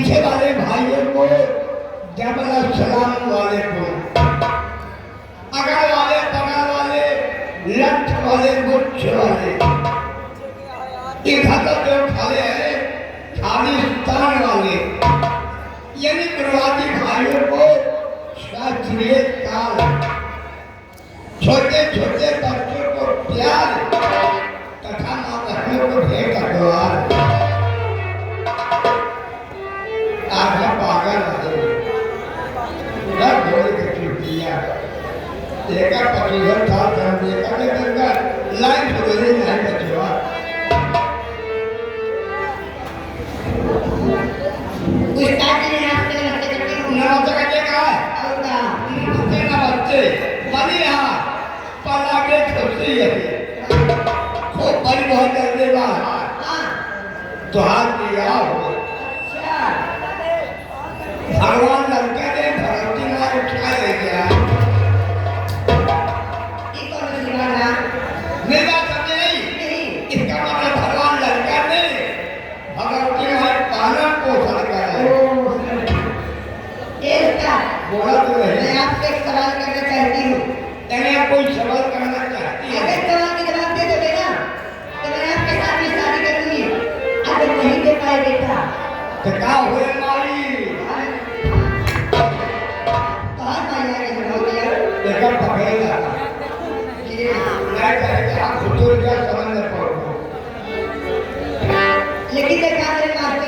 पीछे वाले भाइयों को डबल सलाम वालेकुम, अगल वाले बगल वाले लठ वाले गुच्छ वाले इधर जो खड़े हैं खालिस्तान वाले यानी प्रवासी भाइयों को शास्त्रीय काल, छोटे छोटे बच्चों को प्यार तथा माँ बहनों को भेंट द्वार आधा पागल देखा पचीहर था देखा देखा लाइन सुधरी नहीं बचवा नमस्ते बनी यहाँ पला के खुशी है खूब बड़ी बहुत करने बाद तो हाथ दिया हो भगवान लड़के ने भगवती माँ उठा ले गया मेरी बात समझे नहीं इसका मतलब भगवान लड़का ने भगवती माँ पालन पोषण कर बोला तो मैं आपसे एक सवाल करना चाहती हूँ। यानी आप कोई सवाल करना चाहती हैं? अगर सवाल के जवाब दे दोगे ना तो मैं आपके साथ में शादी करूँगी। अगर नहीं दे पाए बेटा तो क्या हुए मारी? कहाँ मारी आगे हो गया? देखा पकड़ेगा। क्या करेगा? आप खुद क्या समझ नहीं पाओगे। लेकिन देखा मेरे मास्टर